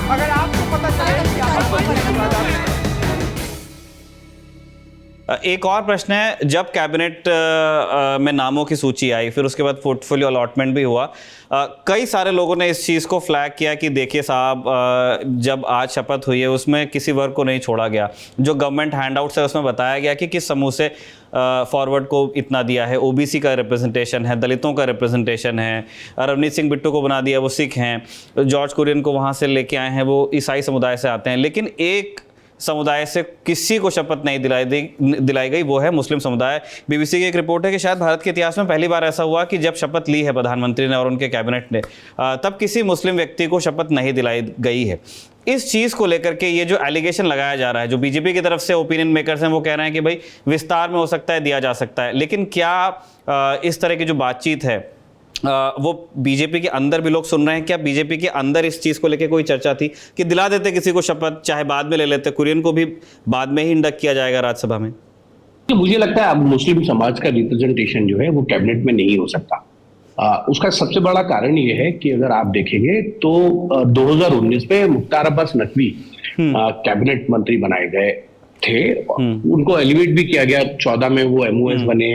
अगर आपको पता चले कि आप एक और प्रश्न है, जब कैबिनेट में नामों की सूची आई, फिर उसके बाद पोर्टफोलियो अलॉटमेंट भी हुआ, कई सारे लोगों ने इस चीज़ को फ्लैग किया कि देखिए साहब, जब आज शपथ हुई है उसमें किसी वर्ग को नहीं छोड़ा गया। जो गवर्नमेंट हैंडआउट्स है उसमें बताया गया कि किस समूह से फॉरवर्ड को इतना दिया है, ओबीसी का रिप्रेजेंटेशन है, दलितों का रिप्रेजेंटेशन है, रवनीत सिंह बिट्टू को बना दिया वो सिख हैं, जॉर्ज कुरियन को वहाँ से लेके आए हैं वो ईसाई समुदाय से आते हैं, लेकिन एक समुदाय से किसी को शपथ नहीं दिलाई गई, वो है मुस्लिम समुदाय। बीबीसी की एक रिपोर्ट है कि शायद भारत के इतिहास में पहली बार ऐसा हुआ कि जब शपथ ली है प्रधानमंत्री ने और उनके कैबिनेट ने, तब किसी मुस्लिम व्यक्ति को शपथ नहीं दिलाई गई है। इस चीज़ को लेकर के ये जो एलिगेशन लगाया जा रहा है, जो बीजेपी की तरफ से ओपिनियन मेकर्स हैं वो कह रहे हैं कि भाई विस्तार में हो सकता है, दिया जा सकता है, लेकिन क्या इस तरह की जो बातचीत है वो बीजेपी के अंदर भी लोग सुन रहे हैं? क्या बीजेपी के अंदर इस चीज़ को लेकर कोई चर्चा थी कि दिला देते किसी को शपथ, चाहे बाद में ले लेते, कुरियन को भी बाद में ही इंडक्ट किया जाएगा राज्यसभा में? तो मुझे लगता है अब मुस्लिम समाज का रिप्रेजेंटेशन जो है वो कैबिनेट में नहीं हो सकता। उसका सबसे बड़ा कारण ये है कि अगर आप देखेंगे तो 2019 में मुख्तार अब्बास नकवी कैबिनेट मंत्री बनाए गए थे, उनको एलिवेट भी किया गया। 14 में वो एमओएस बने,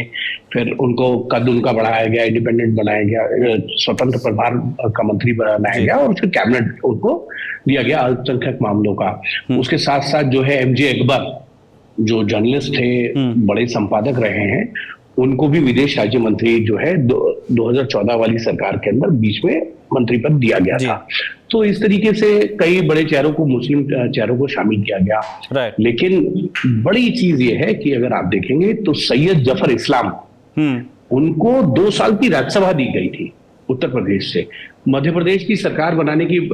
फिर उनको कद उनका बढ़ाया गया, इंडिपेंडेंट बनाया गया, स्वतंत्र प्रभार का मंत्री बनाया गया और फिर कैबिनेट उनको दिया गया अल्पसंख्यक मामलों का। उसके साथ साथ जो है एमजे अकबर जो जर्नलिस्ट थे, बड़े संपादक रहे हैं, उनको भी विदेश राज्य मंत्री जो है 2014 वाली सरकार के अंदर बीच में मंत्री पद दिया गया था। तो इस तरीके से कई बड़े चेहरों को, मुस्लिम चेहरों को शामिल किया गया। लेकिन बड़ी चीज ये है कि अगर आप देखेंगे तो सैयद जफर इस्लाम, उनको 2 साल की राज्यसभा दी गई थी उत्तर प्रदेश से। मध्य प्रदेश की सरकार बनाने की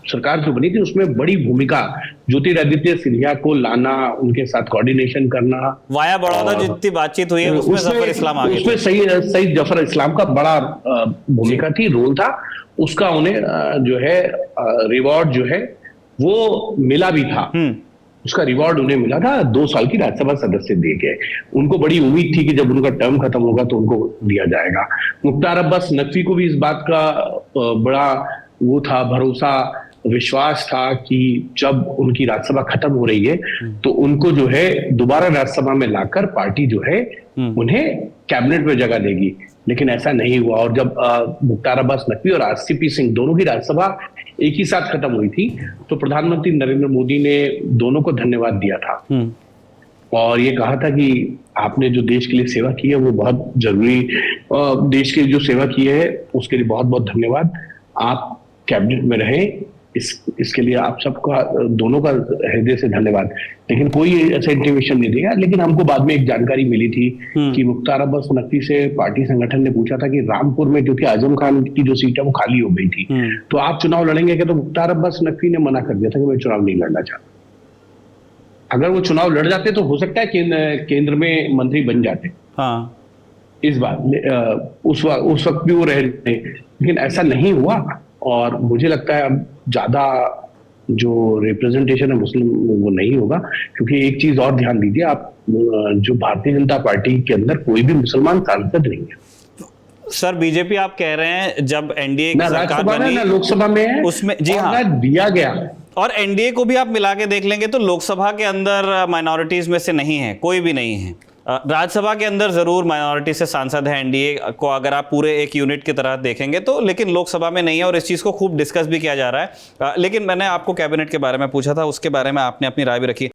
सरकार जो बनी थी उसमें बड़ी भूमिका ज्योतिरादित्य सिंधिया को लाना, उनके साथ कोऑर्डिनेशन करना, वाया बड़ौदा जितनी बातचीत हुई है उसमें जफर इस्लाम आ गए, उसमें सईद जफर इस्लाम का बड़ा भूमिका थी, रोल था। उसका उन्हें जो है रिवॉर्ड जो है वो मिला भी था, उसका रिवॉर्ड उन्हें मिला था। 2 साल की राज्यसभा सदस्य दे गए। उनको बड़ी उम्मीद थी कि जब उनका टर्म खत्म होगा तो उनको दिया जाएगा। मुख्तार अब्बास नकवी को भी इस बात का बड़ा वो था, भरोसा, विश्वास था कि जब उनकी राज्यसभा खत्म हो रही है तो उनको जो है दोबारा राज्यसभा में लाकर पार्टी जो है उन्हें कैबिनेट में जगह देगी। लेकिन ऐसा नहीं हुआ। और जब मुख्तार अब्बास नकवी और आरसीपी सिंह दोनों की राज्यसभा एक ही साथ खत्म हुई थी तो प्रधानमंत्री नरेंद्र मोदी ने दोनों को धन्यवाद दिया था और ये कहा था कि आपने जो देश के लिए सेवा की है वो बहुत जरूरी, देश की जो सेवा की है उसके लिए बहुत बहुत धन्यवाद। आप कैबिनेट में रहें, इसके लिए आप सबका, दोनों का हृदय से धन्यवाद। लेकिन कोई ऐसा इंटीमेशन नहीं दिया। लेकिन हमको बाद में एक जानकारी मिली थी कि मुख्तार अब्बास नकवी से पार्टी संगठन ने पूछा था कि रामपुर में, क्योंकि आजम खान की जो सीट है वो खाली हो गई थी, तो आप चुनाव लड़ेंगे क्या? तो मुख्तार अब्बास नकवी ने मना कर दिया था कि मैं चुनाव नहीं लड़ना चाहता। अगर वो चुनाव लड़ जाते तो हो सकता है केंद्र में मंत्री बन जाते। इस बात उस वक्त भी वो रहे, लेकिन ऐसा नहीं हुआ। और मुझे लगता है अब ज्यादा जो रिप्रेजेंटेशन है मुस्लिम वो नहीं होगा, क्योंकि एक चीज और ध्यान दीजिए आप, जो भारतीय जनता पार्टी के अंदर कोई भी मुसलमान सांसद नहीं है। सर बीजेपी आप कह रहे हैं जब एनडीए की सरकार बनी, ना लोकसभा में है, उसमें जी हाँ दिया गया, और एनडीए को भी आप मिला के देख लेंगे तो लोकसभा के अंदर माइनॉरिटीज में से नहीं है, कोई भी नहीं है। राज्यसभा के अंदर जरूर माइनॉरिटी से सांसद है एनडीए को, अगर आप पूरे एक यूनिट की तरह देखेंगे तो, लेकिन लोकसभा में नहीं है और इस चीज़ को खूब डिस्कस भी किया जा रहा है। लेकिन मैंने आपको कैबिनेट के बारे में पूछा था, उसके बारे में आपने अपनी राय भी रखी।